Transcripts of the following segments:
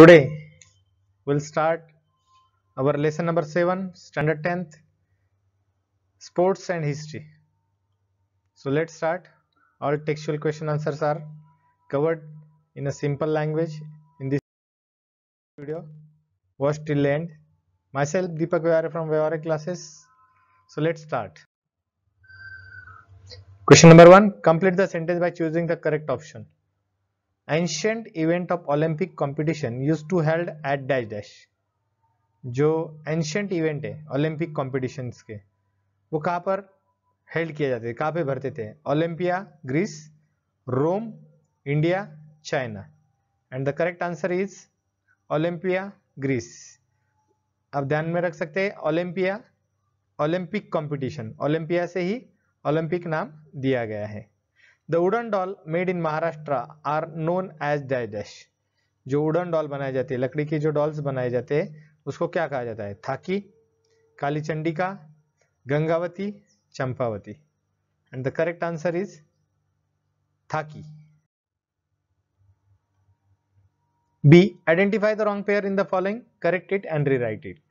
Today we'll start our lesson number 7, standard 10th, sports and history. So let's start. All textual question answers are covered in a simple language in this video. Watch till the end. Myself Deepak Vyare from Vyare classes. So let's start. Question number 1. Complete the sentence by choosing the correct option. Ancient event of Olympic competition used to held at dash dash. जो ancient event है Olympic competitions के वो कहाँ पर held किए जाते थे, कहाँ पे भरते थे? Olympia Greece, Rome, India, China. And the correct answer is Olympia Greece. अब ध्यान में रख सकते हैं ओलंपिया ओलंपिक कॉम्पिटिशन, ओलंपिया से ही ओलंपिक नाम दिया गया है. The wooden doll made in Maharashtra are known as dash dash. जो वुडन डॉल बनाए जाते हैं, लकड़ी के जो डॉल्स बनाए जाते हैं उसको क्या कहा जाता है? Thaki, Kali Chandika, Gangavati, Champavati. And the correct answer is Thaki. B. Identify the wrong pair in the following, correct it and rewrite it.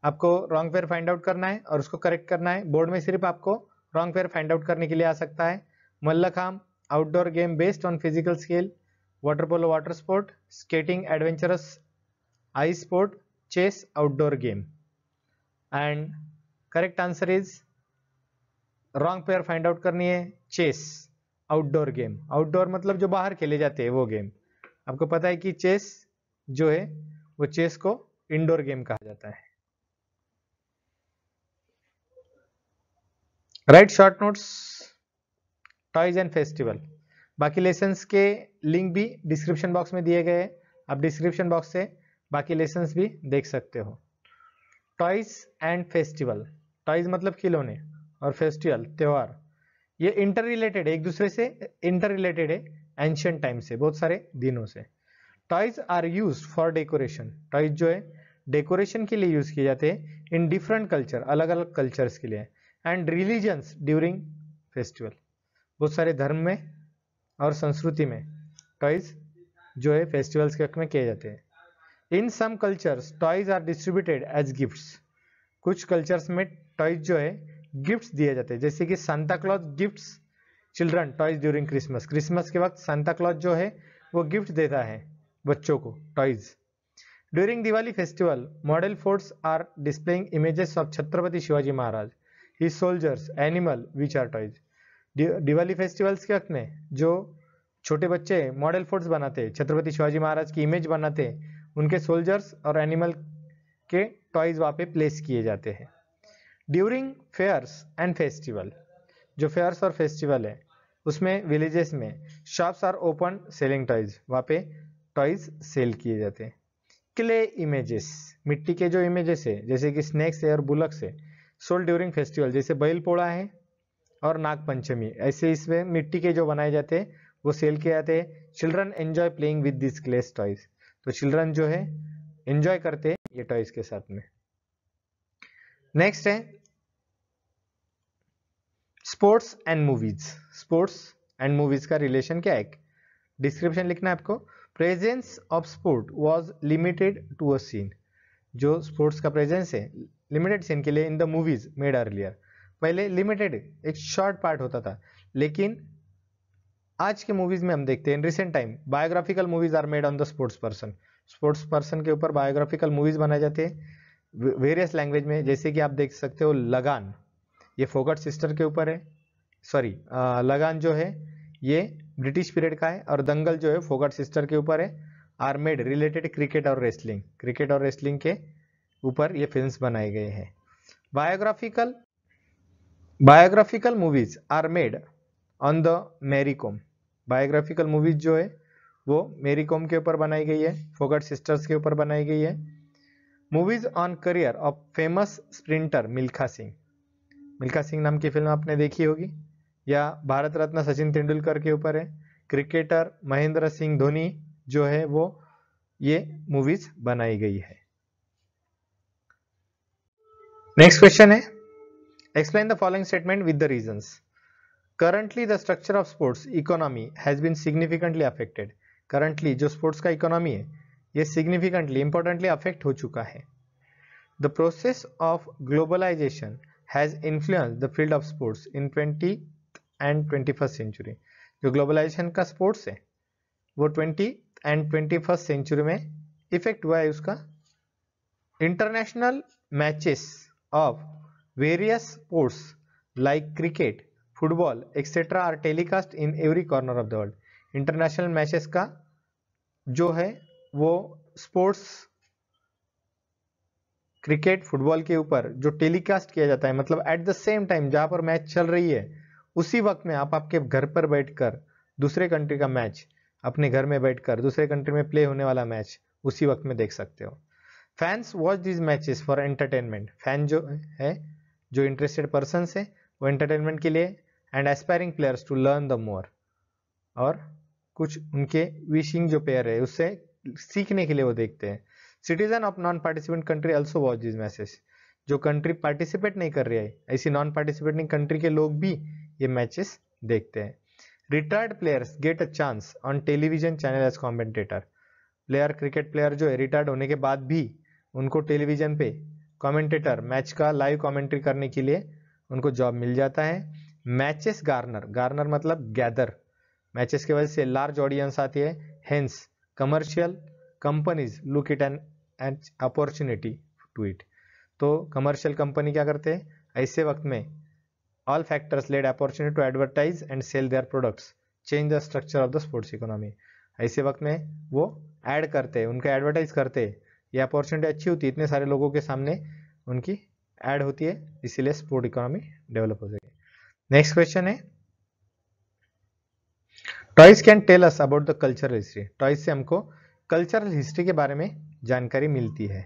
आपको रॉन्ग पेयर फाइंड आउट करना है और उसको करेक्ट करना है. बोर्ड में सिर्फ आपको रॉन्ग पेयर फाइंड आउट करने के लिए आ सकता है. Mallakhamb outdoor game based on physical skill, water polo water sport, skating adventurous ice sport, chess outdoor game. And correct answer is wrong pair find out करनी है chess outdoor game. outdoor मतलब जो बाहर खेले जाते हैं वो गेम. आपको पता है कि chess जो है वो chess को indoor गेम कहा जाता है. Right short notes, toys and festival. बाकी लेसन्स के लिंक भी डिस्क्रिप्शन बॉक्स में दिए गए हैं. आप डिस्क्रिप्शन बॉक्स से बाकी लेसन्स भी देख सकते हो. Toys and festival. टॉयज मतलब खिलौने और फेस्टिवल त्योहार. ये इंटर रिलेटेड है, एक दूसरे से इंटर रिलेटेड है एंशियंट टाइम से, बहुत सारे दिनों से. Toys are used for decoration. Toys जो है डेकोरेशन के लिए यूज किए जाते हैं इन डिफरेंट कल्चर, अलग अलग कल्चर्स के लिए. And religions during festival. बहुत सारे धर्म में और संस्कृति में टॉयज जो है फेस्टिवल्स के वक्त में किए जाते हैं. In some cultures toys are distributed as gifts. कुछ कल्चर्स में टॉयज जो है गिफ्ट्स दिए जाते हैं, जैसे कि Santa Claus gifts children toys during Christmas. Christmas के वक्त सांता क्लॉज जो है वो गिफ्ट देता है बच्चों को, toys. During Diwali festival model forts are displaying images of Chhatrapati Shivaji Maharaj, his soldiers, animal which are toys. Diwali festivals के वक्त में जो छोटे बच्चे मॉडल फोर्ट्स बनाते हैं, छत्रपति शिवाजी महाराज की इमेज बनाते हैं, उनके सोल्जर्स और एनिमल के टॉयज वहां पे प्लेस किए जाते हैं. During fairs and festival. जो फेयर्स और फेस्टिवल है उसमें विलेजेस में shops are open selling toys, वहां पे टॉयज सेल किए जाते हैं. Clay images. मिट्टी के जो इमेजेस है जैसे कि स्नेक्स है और बुलक्स है, सोल्ड ड्यूरिंग फेस्टिवल, जैसे बैल पोड़ा है और नाग पंचमी, ऐसे इसमें मिट्टी के जो बनाए जाते हैं वो सेल किए जाते हैं. Children enjoy playing with this clay toys. तो चिल्ड्रन जो है एंजॉय करते हैं ये टॉयज के साथ में. नेक्स्ट है sports and movies. Sports and movies का रिलेशन क्या है? डिस्क्रिप्शन लिखना है आपको. Presence of sport was limited to a scene. जो स्पोर्ट्स का प्रेजेंस है लिमिटेड सीन के लिए in the movies made earlier. पहले लिमिटेड एक शॉर्ट पार्ट होता था, लेकिन आज के मूवीज में हम देखते हैं in recent time biographical movies are made on the sports person. Sports person के ऊपर बायोग्राफिकल मूवीज बनाए जाते हैं वेरियस लैंग्वेज में. जैसे कि आप देख सकते हो लगान, ये फोगट सिस्टर के ऊपर है. सॉरी, लगान जो है ये ब्रिटिश पीरियड का है और दंगल जो है फोगट सिस्टर के ऊपर है. आर मेड रिलेटेड क्रिकेट और रेसलिंग. क्रिकेट और रेसलिंग के ऊपर ये फिल्म्स बनाए गए हैं. Biographical movies are made on the Mary Kom. Biographical movies जो है वो मैरी कॉम के ऊपर बनाई गई है, फोगट सिस्टर्स के ऊपर बनाई गई है. Movies on career of famous sprinter Milkha Singh. Milkha Singh नाम की फिल्म आपने देखी होगी. या भारत रत्न सचिन तेंदुलकर के ऊपर है. क्रिकेटर महेंद्र सिंह धोनी जो है वो ये मूवीज बनाई गई है. नेक्स्ट क्वेश्चन है explain the following statement with the reasons. Currently, the structure of sports economy has been significantly affected. Currently, जो sports का economy है ये सिग्निफिकेंटली इंपॉर्टेंटली अफेक्ट हो चुका है। The process of globalisation has influence the field of sports in 20 and 21st century. जो globalisation का sports है वो 20 एंड 21st सेंचुरी में इफेक्ट हुआ है उसका। International matches of various sports like cricket, football etcetera are telecast in every corner of the world. International matches का जो है वो स्पोर्ट्स क्रिकेट फुटबॉल के ऊपर जो टेलीकास्ट किया जाता है, मतलब एट द सेम टाइम जहां पर मैच चल रही है उसी वक्त में आप आपके घर पर बैठकर दूसरे कंट्री का मैच, अपने घर में बैठकर दूसरे कंट्री में प्ले होने वाला मैच उसी वक्त में देख सकते हो। Fans watch this matches for entertainment. Fan जो है, जो इंटरेस्टेड पर्सन है, वो एंटरटेनमेंट के लिए and aspiring players to learn the more, और कुछ उनके विशिंग जो प्लेयर है उससे सीखने के लिए वो देखते हैं। Citizen of non participant country also watch this matches. जो कंट्री पार्टिसिपेट नहीं कर रही है, ऐसी नॉन पार्टिसिपेटिंग कंट्री के लोग भी ये मैचेस देखते हैं। Retired players get a chance on television channel as commentator. Player, cricket player जो है रिटायर्ड होने के बाद भी उनको टेलीविजन पे कमेंटेटर, मैच का लाइव कमेंट्री करने के लिए उनको जॉब मिल जाता है। मैचेस गार्नर, गार्नर मतलब गैदर, मैचेस की वजह से लार्ज ऑडियंस आती है। Hence commercial companies look it an opportunity to it. तो कमर्शियल कंपनी क्या करते हैं ऐसे वक्त में, all factors led opportunity to advertise and sell their products, change the structure of the sports economy. ऐसे वक्त में वो ऐड करते हैं, उनका एडवर्टाइज करते हैं, ये अपॉर्चुनिटी अच्छी होती है, इतने सारे लोगों के सामने उनकी ऐड होती है, इसीलिए स्पोर्ट इकोनॉमी डेवलप हो जाएगी। नेक्स्ट क्वेश्चन है, toys can tell us about the cultural history. Toys से हमको कल्चरल हिस्ट्री के बारे में जानकारी मिलती है।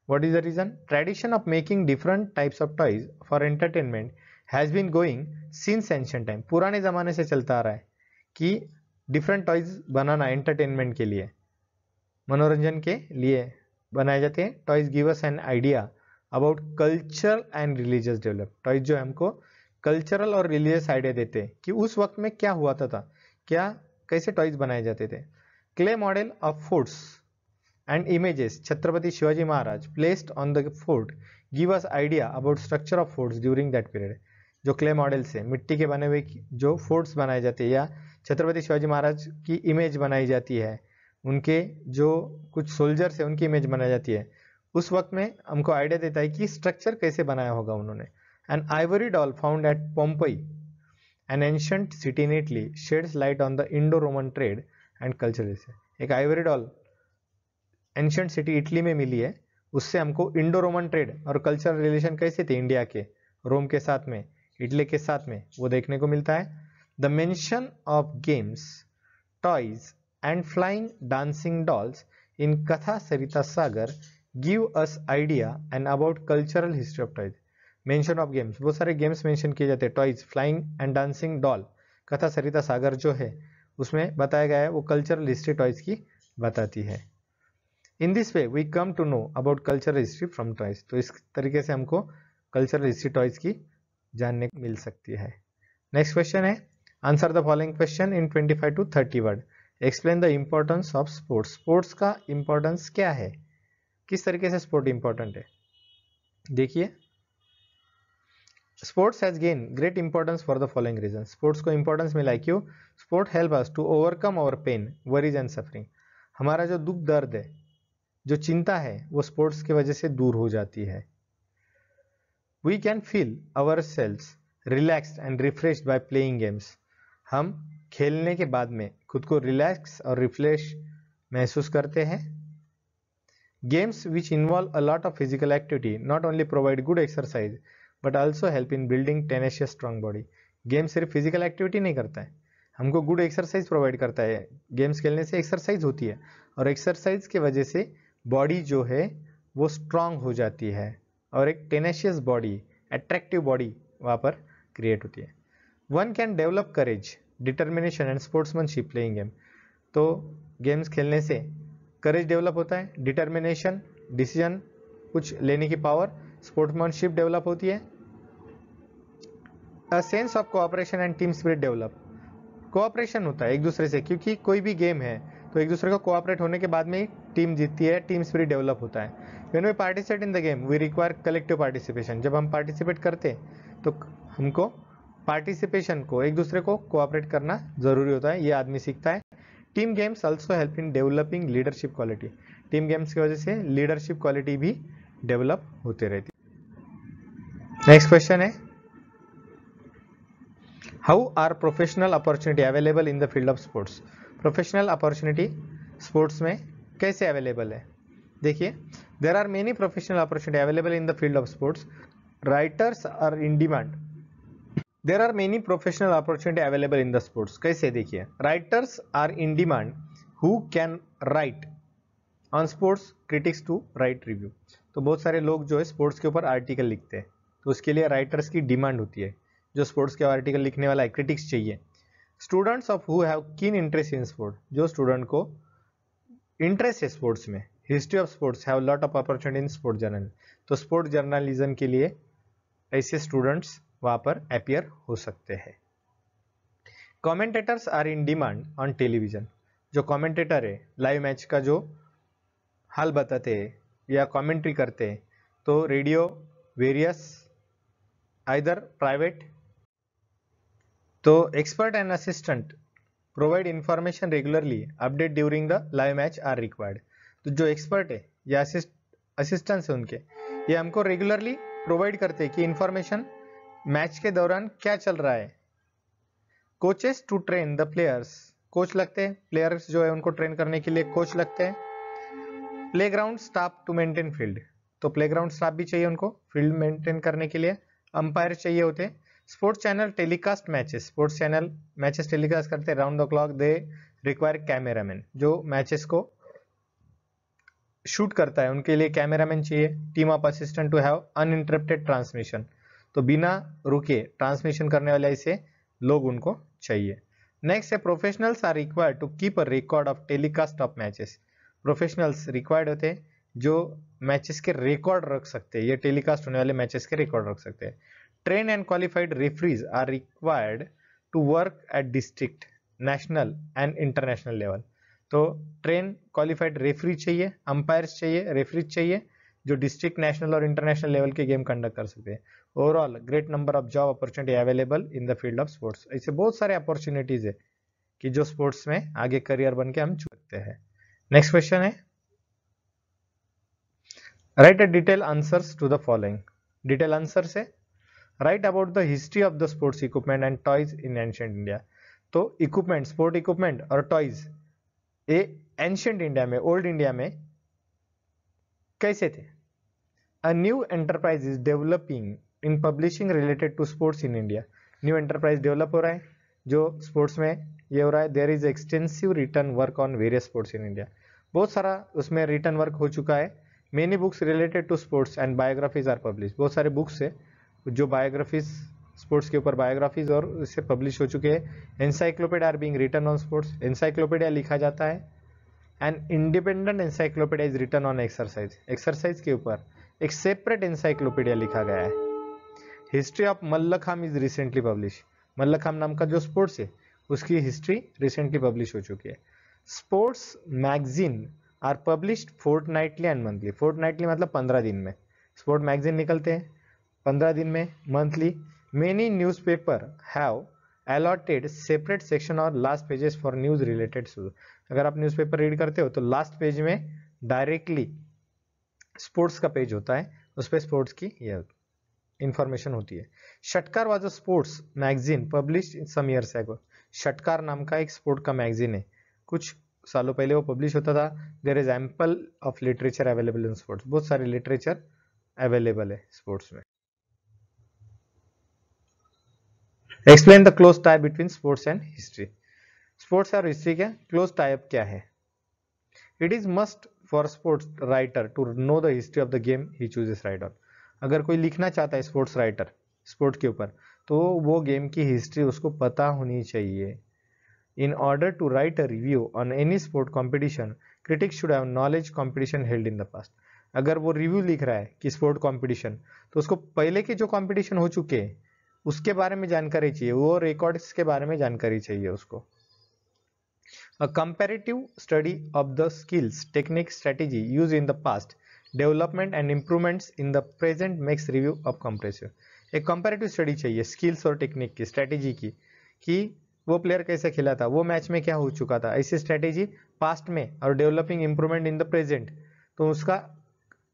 What is the reason? Tradition of making different types of toys for entertainment has been going since ancient time. पुराने जमाने से चलता आ रहा है कि डिफरेंट टॉयज बनाना एंटरटेनमेंट के लिए, मनोरंजन के लिए बनाए जाते हैं। Toys give us an idea about cultural and religious develop. Toys जो है हमको कल्चरल और रिलीजियस आइडिया देते हैं कि उस वक्त में क्या हुआ था, क्या कैसे टॉयज बनाए जाते थे। Clay model of forts and images Chhatrapati Shivaji Maharaj placed on the fort give us idea about structure of forts during that period. जो क्ले मॉडल से मिट्टी के बने हुए जो फोर्ट्स बनाए जाते हैं या छत्रपति शिवाजी महाराज की इमेज बनाई जाती है, उनके जो कुछ सोल्जर्स है उनकी इमेज बनाई जाती है, उस वक्त में हमको आइडिया देता है कि स्ट्रक्चर कैसे बनाया होगा उन्होंने। An ivory doll found at Pompeii, an ancient city in Italy, sheds light on the Indo Roman trade and culture. एक ivory doll ancient city Italy में मिली है, उससे हमको इंडो रोमन ट्रेड और कल्चरल रिलेशन कैसे थे इंडिया के रोम के साथ में, इटली के साथ में, वो देखने को मिलता है। The mention of games, toys and flying dancing dolls in Katha Sarit Sagar give us idea and about cultural history of toys. Mention of games, बहुत सारे गेम्स मेंशन किए जाते हैं। Toys, flying and dancing doll, Katha Sarit सागर जो है उसमें बताया गया है, वो कल्चरल हिस्ट्री टॉयज की बताती है। In this way we come to know about cultural history from toys. तो इस तरीके से हमको कल्चरल हिस्ट्री टॉयज की जानने को मिल सकती है। नेक्स्ट क्वेश्चन है, answer the following question in 25 to 30 word. Explain the importance of sports. Sports का इंपॉर्टेंस क्या है, किस तरीके से स्पोर्ट इंपॉर्टेंट है। देखिए, sports has gain great importance for the following reason. Sports को इंपॉर्टेंस मिला है, क्यों? Sport help us to overcome our pain, worries and suffering. हमारा जो दुख दर्द है, जो चिंता है, वो स्पोर्ट्स की वजह से दूर हो जाती है। We can feel our selves relaxed and refreshed by playing games. हम खेलने के बाद में खुद को रिलैक्स और रिफ्रेश महसूस करते हैं। Games which involve a lot of physical activity not only provide good exercise but also help in building tenacious strong body. Game सिर्फ फिजिकल एक्टिविटी नहीं करता है, हमको गुड एक्सरसाइज प्रोवाइड करता है। गेम्स खेलने से एक्सरसाइज होती है और एक्सरसाइज की वजह से बॉडी जो है वो स्ट्रांग हो जाती है और एक टेनेशियस बॉडी, अट्रैक्टिव बॉडी वहाँ पर क्रिएट होती है। One can develop courage, determination and sportsmanship playing game. तो गेम्स खेलने से करेज डेवलप होता है, डिटर्मिनेशन, डिसीजन कुछ लेने की पावर, स्पोर्ट्समैनशिप डेवलप होती है, a sense of cooperation and team spirit develop. Cooperation होता है एक दूसरे से, क्योंकि कोई भी गेम है तो एक दूसरे को कोऑपरेट होने के बाद में टीम जीतती है, टीम स्पिरिट डेवलप होता है। When we participate in the game we require collective participation. जब हम पार्टिसिपेट करते हैं तो हमको पार्टिसिपेशन को, एक दूसरे को कोऑपरेट करना जरूरी होता है, ये आदमी सीखता है। Team games also help in developing leadership quality. Team games की वजह से लीडरशिप क्वालिटी भी डेवलप होते रहती है। नेक्स्ट क्वेश्चन है, how are professional opportunity available in the field of sports. Professional opportunity sports में कैसे अवेलेबल है? देखिए, there are many professional opportunity available in the field of sports. Writers are in demand. There are many professional opportunity available in the sports. कैसे? देखिए, writers are in demand who can write on sports, critics to write review. तो बहुत सारे लोग जो है sports के ऊपर आर्टिकल लिखते हैं, तो उसके लिए राइटर्स की डिमांड होती है, जो स्पोर्ट्स के आर्टिकल लिखने वाला है, क्रिटिक्स चाहिए। Students of who have keen interest in sport, जो स्टूडेंट को इंटरेस्ट है स्पोर्ट्स में। History of sports have lot of opportunity in sport journal. तो स्पोर्ट जर्नलिज्म के लिए ऐसे स्टूडेंट्स वहां पर अपियर हो सकते हैं। Commentators are in demand on television. जो कमेंटेटर है, लाइव मैच का जो हाल बताते हैं या कमेंट्री करते हैं, तो रेडियो, वेरियस, आइदर प्राइवेट। तो expert and assistant provide information regularly, update during the live match are required. तो जो एक्सपर्ट है या असिस्टेंट्स है उनके, ये हमको रेगुलरली प्रोवाइड करते हैं कि इंफॉर्मेशन मैच के दौरान क्या चल रहा है। Coaches to train the players, coach लगते हैं, प्लेयर्स जो है उनको ट्रेन करने के लिए कोच लगते हैं। Playground staff to maintain field, तो प्लेग्राउंड स्टाफ भी चाहिए उनको फील्ड मेंटेन करने के लिए। अंपायर चाहिए होते हैं। Sports channel telecast matches, sports channel matches telecast करते हैं round the clock. They require cameraman, जो मैचेस को शूट करता है उनके लिए कैमरामैन चाहिए। Team of assistant to have uninterrupted transmission, तो बिना रुके ट्रांसमिशन करने वाले ऐसे लोग उनको चाहिए। नेक्स्ट है, professionals are required to keep a record of telecast of matches. Professionals required होते हैं जो मैचेस के रिकॉर्ड रख सकते हैं, ये टेलीकास्ट होने वाले मैचेस के रिकॉर्ड रख सकते हैं। Train and qualified referees are required to work at district, national and international level. तो ट्रेन क्वालिफाइड रेफरी चाहिए, अंपायर्स चाहिए, रेफरीज चाहिए, जो डिस्ट्रिक्ट, नेशनल और इंटरनेशनल लेवल के गेम कंडक्ट कर सकते हैं। Overall great number of job opportunity available in the field of sports. ऐसे बहुत सारे अपॉर्चुनिटीज है कि जो स्पोर्ट्स में आगे करियर बन के हम चुन सकते हैं। नेक्स्ट क्वेश्चन है, write a detail answers to the following. Detail answer से write about the history of the sports equipment and toys in ancient India. तो इक्विपमेंट, स्पोर्ट इक्विपमेंट और टॉयज ये एंशिएंट इंडिया में, ओल्ड इंडिया में कैसे थे। A new enterprise is developing in publishing related to sports in India. New enterprise develop हो रहा है जो स्पोर्ट्स में ये हो रहा है। There is extensive written work on various sports in India, बहुत सारा उसमें रिटर्न वर्क हो चुका है। Many books related to sports and biographies are publish, बहुत सारे बुक्स है जो बायोग्राफीज, स्पोर्ट्स के ऊपर बायोग्राफीज और इससे पब्लिश हो चुके हैं। Encyclopedia are being written on sports, encyclopedia लिखा जाता है। And independent encyclopedia is written on exercise, exercise के ऊपर एक सेपरेट एनसाइक्लोपीडिया लिखा गया है। History of Mallakhamb is recently publish, Mallakhamb नाम का जो स्पोर्ट्स है उसकी हिस्ट्री रिसेंटली पब्लिश हो चुकी है। Sports magazine are published fortnightly and monthly, fortnightly मतलब 15 दिन में स्पोर्ट मैगजीन निकलते हैं, 15 दिन में monthly. Many newspaper have allotted separate section और last pages for news related. अगर आप न्यूज़पेपर रीड करते हो तो लास्ट पेज में डायरेक्टली स्पोर्ट्स का पेज होता है, उस पर स्पोर्ट्स की इंफॉर्मेशन होती है। Shatkar was a sports magazine published some years ago. Shatkar नाम का एक स्पोर्ट का मैगजीन है, कुछ सालों पहले वो पब्लिश होता था। There is ample of literature available in sports, बहुत सारे लिटरेचर अवेलेबल है स्पोर्ट्स में। Explain the close tie between sports and history. Sports और हिस्ट्री का क्लोज टाइप क्या है? It is must for sports writer to know the history of the game he chooses write on. अगर कोई लिखना चाहता है स्पोर्ट्स राइटर स्पोर्ट के ऊपर, तो वो गेम की हिस्ट्री उसको पता होनी चाहिए। In order to write a review on any sport competition, critics should have knowledge competition held in the past. अगर वो रिव्यू लिख रहा है कि स्पोर्ट कॉम्पिटिशन, तो उसको पहले के जो कॉम्पिटिशन हो चुके हैं उसके बारे में जानकारी चाहिए, वो रिकॉर्ड्स के बारे में जानकारी चाहिए उसको। A comparative study of the skills, techniques, strategy used in the past, development and improvements in the present makes review of comprehensive. एक कंपैरेटिव स्टडी चाहिए स्किल्स और टेक्निक की, स्ट्रेटेजी की, कि वो प्लेयर कैसे खेला था, वो मैच में क्या हो चुका था, ऐसी स्ट्रेटेजी पास्ट में, और developing improvement in the present, तो उसका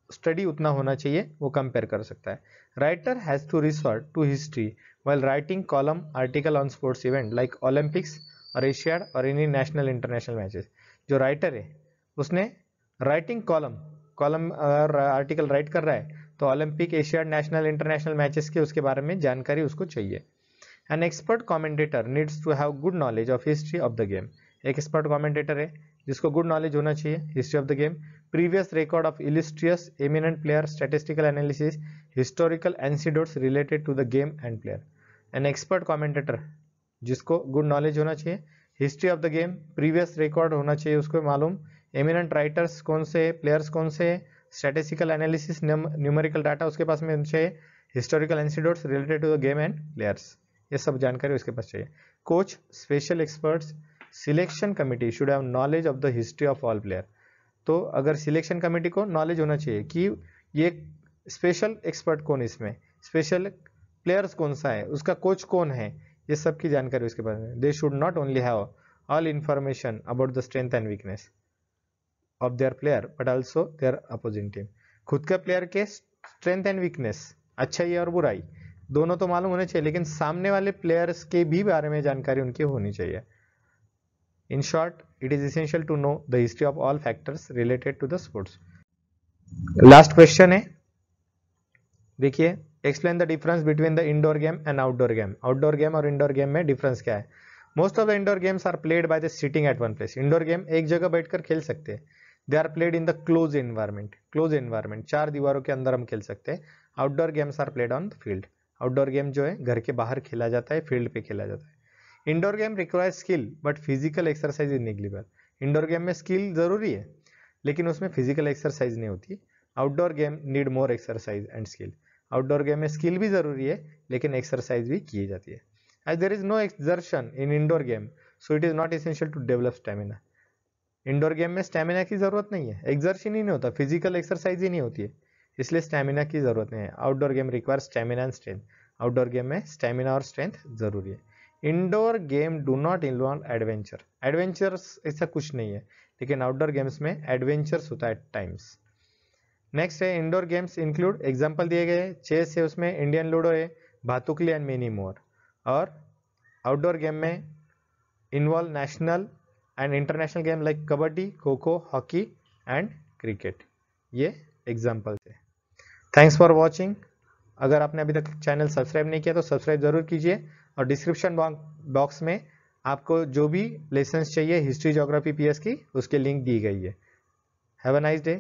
स्टडी उतना होना चाहिए, वो कंपेयर कर सकता है. Writer has to resort to history while writing column article on sports event like Olympics और एशियाड और एनी नेशनल इंटरनेशनल मैचेस. जो राइटर है उसने राइटिंग कॉलम अगर आर्टिकल राइट कर रहा है तो Olympic, Asiad, national international matches के उसके बारे में जानकारी उसको चाहिए. An expert commentator needs to have good knowledge of history of the game. एक एक्सपर्ट कमेंटेटर है जिसको गुड नॉलेज होना चाहिए history of the game, previous record of illustrious eminent player, statistical analysis, historical anecdotes related to the game and player. An expert commentator जिसको good knowledge होना चाहिए history of the game, previous record होना चाहिए उसको मालूम, eminent writers कौन से, players कौन से, स्टैटिस्टिकल एनालिसिस, न्यूमेरिकल डाटा उसके पास में चाहिए, historical anecdotes related to the game and players, ये सब जानकारी उसके पास चाहिए. Coach, special experts, selection committee should have knowledge of the history of all player. तो अगर सिलेक्शन कमिटी को नॉलेज होना चाहिए कि ये स्पेशल एक्सपर्ट कौन, इसमें स्पेशल प्लेयर्स कौन सा है, उसका कोच कौन है, ये सब की जानकारी उसके पास में. They should not only have all information about the strength and weakness of their player but also their opposing team. खुद के प्लेयर के स्ट्रेंथ एंड वीकनेस, अच्छाई और बुराई दोनों तो मालूम होने चाहिए, लेकिन सामने वाले प्लेयर्स के भी बारे में जानकारी उनकी होनी चाहिए. In short, it is essential to know the history of all factors related to the sports. Last question है, देखिए, explain the difference between the indoor game and outdoor game. Outdoor game और indoor game में difference क्या है? Most of the indoor games are played by the sitting at one place. Indoor game एक जगह बैठकर खेल सकते हैं. They are played in the closed environment. Closed environment, चार दीवारों के अंदर हम खेल सकते हैं. Outdoor games are played on the field. Outdoor game जो है घर के बाहर खेला जाता है, फील्ड पे खेला जाता है. Indoor game requires skill but physical exercise is negligible. Indoor game में स्किल जरूरी है लेकिन उसमें फिजिकल एक्सरसाइज नहीं होती. Outdoor game need more exercise and skill. Outdoor game में स्किल भी जरूरी है लेकिन एक्सरसाइज भी की जाती है. As there is no exertion in indoor game so it is not essential to develop stamina. Indoor game में स्टेमिना की जरूरत नहीं है, एक्सर्शन ही नहीं होता, फिजिकल एक्सरसाइज ही नहीं होती है, इसलिए स्टेमिना की जरूरत नहीं है. Outdoor game require stamina and strength. Outdoor game में स्टेमिना और स्ट्रेंथ जरूरी है. Indoor game do not involve adventure. Adventures ऐसा कुछ नहीं है लेकिन आउटडोर गेम्स में एडवेंचर्स होता है टाइम्स. नेक्स्ट है इंडोर गेम्स इंक्लूड, एग्जांपल दिए गए, चेस है, उसमें इंडियन लूडो है, भातुकली एंड मेनी मोर. और आउटडोर गेम में involve national and international game like kabaddi, kho kho, hockey and cricket. ये एग्जाम्पल्स है. Thanks for watching. अगर आपने अभी तक चैनल सब्सक्राइब नहीं किया तो सब्सक्राइब जरूर कीजिए और डिस्क्रिप्शन बॉक्स में आपको जो भी लेसन्स चाहिए हिस्ट्री, ज्योग्राफी, पीएस की, उसके लिंक दी गई है. Have a nice day.